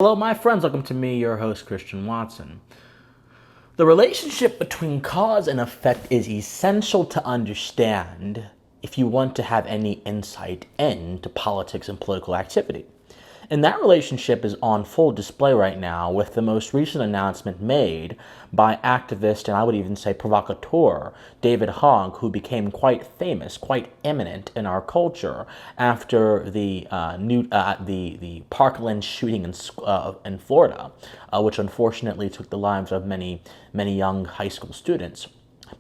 Hello, my friends. Welcome to me, your host, Christian Watson. The relationship between cause and effect is essential to understand if you want to have any insight into politics and political activity. And that relationship is on full display right now with the most recent announcement made by activist and I would even say provocateur David Hogg, who became quite famous, quite eminent in our culture after the Parkland shooting in Florida, which unfortunately took the lives of many young high school students,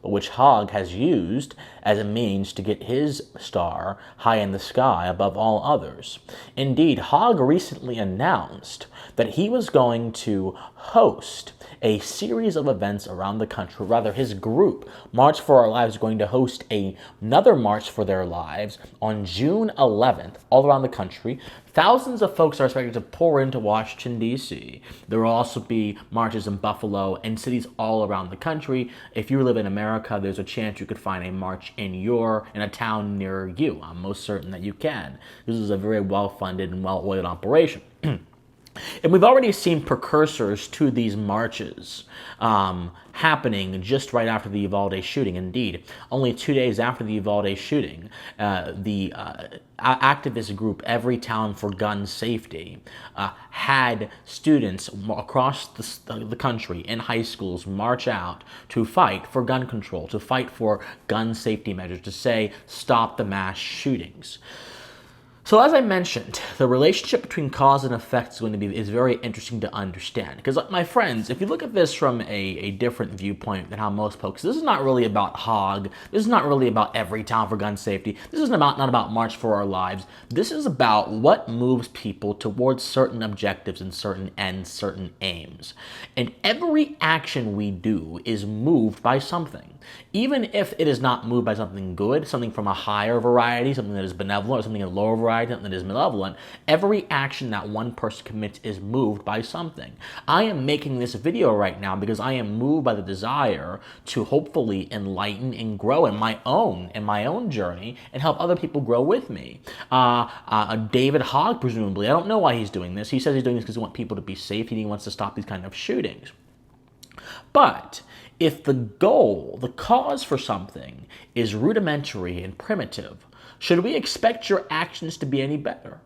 but which Hogg has used as a means to get his star high in the sky above all others. Indeed, Hogg recently announced that he was going to host a series of events around the country. Rather, his group, March for Our Lives, is going to host another March for Their Lives on June 11th, all around the country. Thousands of folks are expected to pour into Washington, D.C. There will also be marches in Buffalo and cities all around the country. If you live in America, there's a chance you could find a march in a town near you. I'm most certain that you can. This is a very well-funded and well-oiled operation. And we've already seen precursors to these marches happening just right after the Uvalde shooting. Indeed, only 2 days after the Uvalde shooting, the activist group Every Town for Gun Safety had students across the country in high schools march out to fight for gun control, to fight for gun safety measures, to say stop the mass shootings. So as I mentioned, the relationship between cause and effect is very interesting to understand. Because my friends, if you look at this from a different viewpoint than how most folks, this is not really about Hogg. This is not really about Every Town for Gun Safety. This is not about March for Our Lives. This is about what moves people towards certain objectives and certain ends, certain aims. And every action we do is moved by something. Even if it is not moved by something good, something from a higher variety, something that is benevolent, or something in a lower variety, something that is malevolent, every action that one person commits is moved by something. I am making this video right now because I am moved by the desire to hopefully enlighten and grow in my own journey and help other people grow with me. David Hogg, presumably, I don't know why he's doing this. He says he's doing this because he wants people to be safe and he wants to stop these kind of shootings. But if the goal, the cause for something is rudimentary and primitive, should we expect your actions to be any better?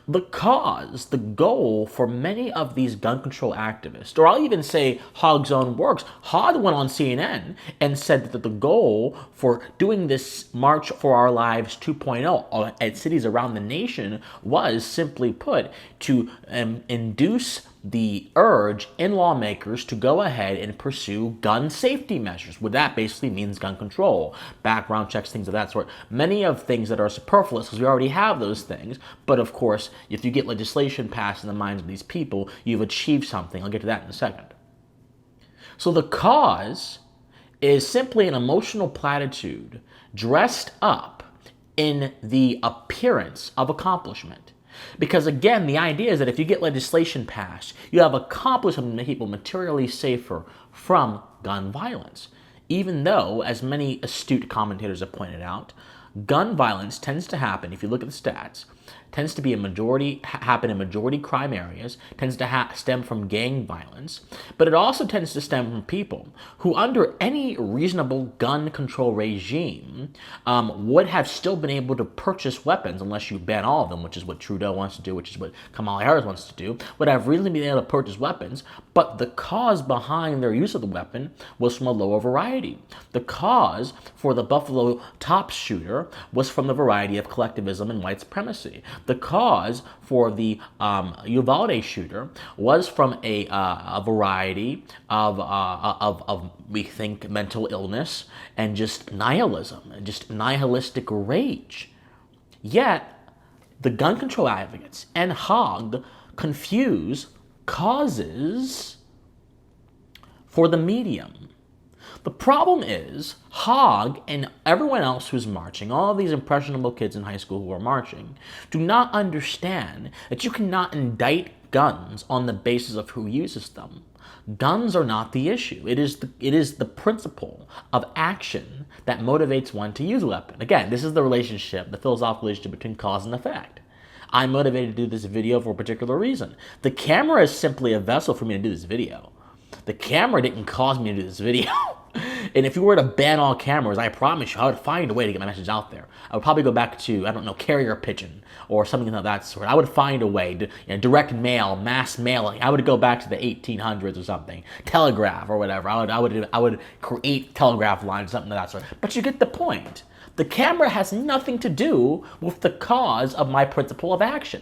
The cause, the goal for many of these gun control activists, or I'll even say Hogg's own works, Hogg went on CNN and said that the goal for doing this March for Our Lives 2.0 at cities around the nation was, simply put, to induce the urge in lawmakers to go ahead and pursue gun safety measures. What that basically means gun control, background checks, things of that sort. Many of things that are superfluous because we already have those things. But of course, if you get legislation passed in the minds of these people, you've achieved something. I'll get to that in a second. So the cause is simply an emotional platitude dressed up in the appearance of accomplishment. Because again, the idea is that if you get legislation passed, you have accomplished something to make people materially safer from gun violence. Even though, as many astute commentators have pointed out, gun violence tends to happen, if you look at the stats, tends to be happen in majority crime areas, tends to stem from gang violence, but it also tends to stem from people who, under any reasonable gun control regime, would have still been able to purchase weapons, unless you ban all of them, which is what Trudeau wants to do, which is what Kamala Harris wants to do, would have reasonably been able to purchase weapons, but the cause behind their use of the weapon was from a lower variety. The cause for the Buffalo top shooter was from the variety of collectivism and white supremacy. The cause for the Uvalde shooter was from a variety of we think mental illness and just nihilism and just nihilistic rage. Yet the gun control advocates and Hogg confuse causes for the medium. The problem is, Hogg and everyone else who's marching, all of these impressionable kids in high school who are marching, do not understand that you cannot indict guns on the basis of who uses them. Guns are not the issue. It is the principle of action that motivates one to use a weapon. Again, this is the relationship, the philosophical relationship between cause and effect. I'm motivated to do this video for a particular reason. The camera is simply a vessel for me to do this video. The camera didn't cause me to do this video. And if you were to ban all cameras, I promise you, I would find a way to get my message out there. I would probably go back to, I don't know, carrier pigeon or something of that sort. I would find a way to, direct mail, mass mailing. I would go back to the 1800s or something, telegraph or whatever. I would create telegraph lines, something of that sort. But you get the point. The camera has nothing to do with the cause of my principle of action.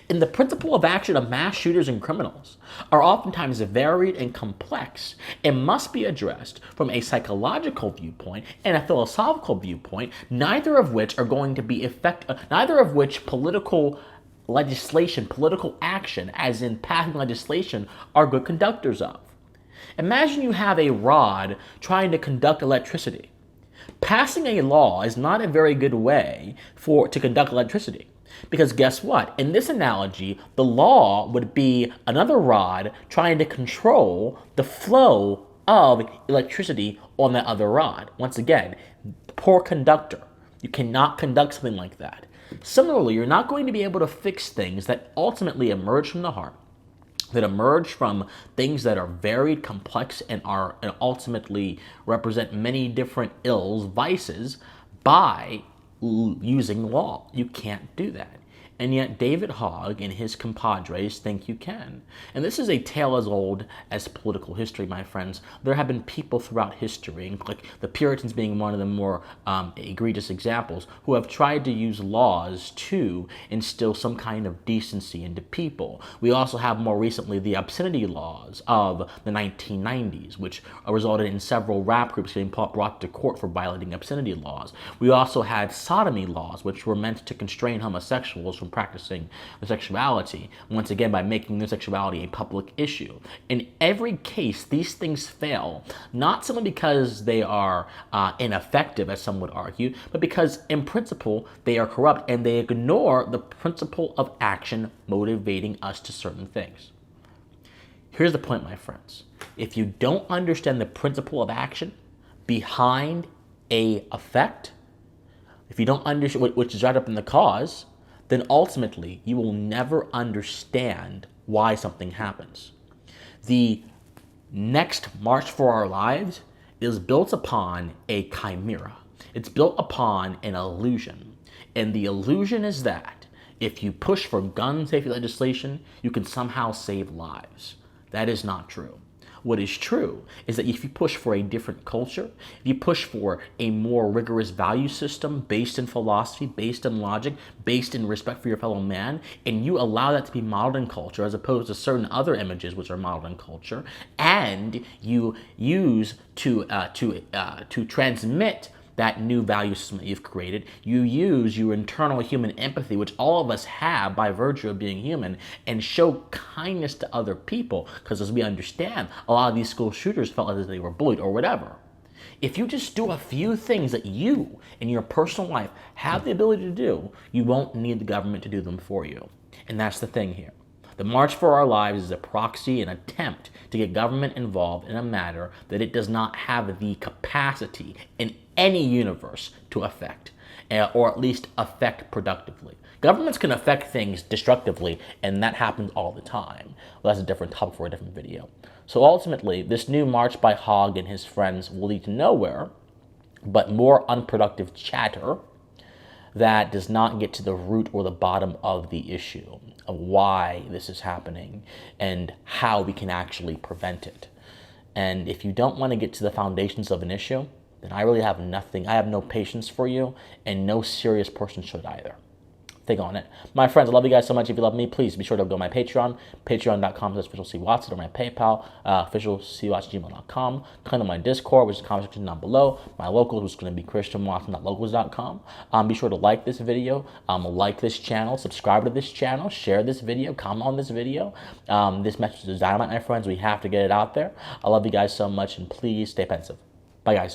And the principle of action of mass shooters and criminals are oftentimes varied and complex and must be addressed from a psychological viewpoint and a philosophical viewpoint, neither of which are going to be neither of which political legislation, political action, as in passing legislation, are good conductors of. Imagine you have a rod trying to conduct electricity. Passing a law is not a very good way to conduct electricity. Because guess what? In this analogy, the law would be another rod trying to control the flow of electricity on that other rod. Once again, poor conductor. You cannot conduct something like that. Similarly, you're not going to be able to fix things that ultimately emerge from the heart, that emerge from things that are varied, complex, and ultimately represent many different ills, vices, by using law. You can't do that. And yet David Hogg and his compadres think you can. And this is a tale as old as political history, my friends. There have been people throughout history, like the Puritans being one of the more egregious examples, who have tried to use laws to instill some kind of decency into people. We also have more recently the obscenity laws of the 1990s, which resulted in several rap groups getting brought to court for violating obscenity laws. We also had sodomy laws, which were meant to constrain homosexuals from practicing their sexuality, once again by making their sexuality a public issue. In every case, these things fail, not simply because they are ineffective, as some would argue, but because in principle they are corrupt and they ignore the principle of action motivating us to certain things. Here's the point, my friends. If you don't understand the principle of action behind a effect, if you don't understand, which is right up in the cause, then ultimately you will never understand why something happens. The next March for Our Lives is built upon a chimera. It's built upon an illusion. And the illusion is that if you push for gun safety legislation, you can somehow save lives. That is not true. What is true is that if you push for a different culture, if you push for a more rigorous value system based in philosophy, based in logic, based in respect for your fellow man, and you allow that to be modeled in culture as opposed to certain other images which are modeled in culture, and you use to transmit that new value system that you've created, you use your internal human empathy, which all of us have by virtue of being human, and show kindness to other people, because as we understand, a lot of these school shooters felt as if they were bullied or whatever. If you just do a few things that you, in your personal life, have the ability to do, you won't need the government to do them for you. And that's the thing here. The March for Our Lives is a proxy, an attempt to get government involved in a matter that it does not have the capacity in any universe to affect, or at least affect productively. Governments can affect things destructively, and that happens all the time. Well, that's a different topic for a different video. So ultimately, this new march by Hogg and his friends will lead to nowhere but more unproductive chatter that does not get to the root or the bottom of the issue of why this is happening and how we can actually prevent it. And if you don't want to get to the foundations of an issue, then I really have nothing. I have no patience for you, and no serious person should either. Think on it. My friends, I love you guys so much. If you love me, please be sure to go to my Patreon, patreon.com/officialcwatson, or my PayPal, officialcwatson@gmail.com. Come to my Discord, which is the comment section down below. My locals, which is going to be christianwatson.locals.com. Be sure to like this video, like this channel, subscribe to this channel, share this video, comment on this video. This message is dynamite, my friends. We have to get it out there. I love you guys so much, and please stay pensive. Bye, guys.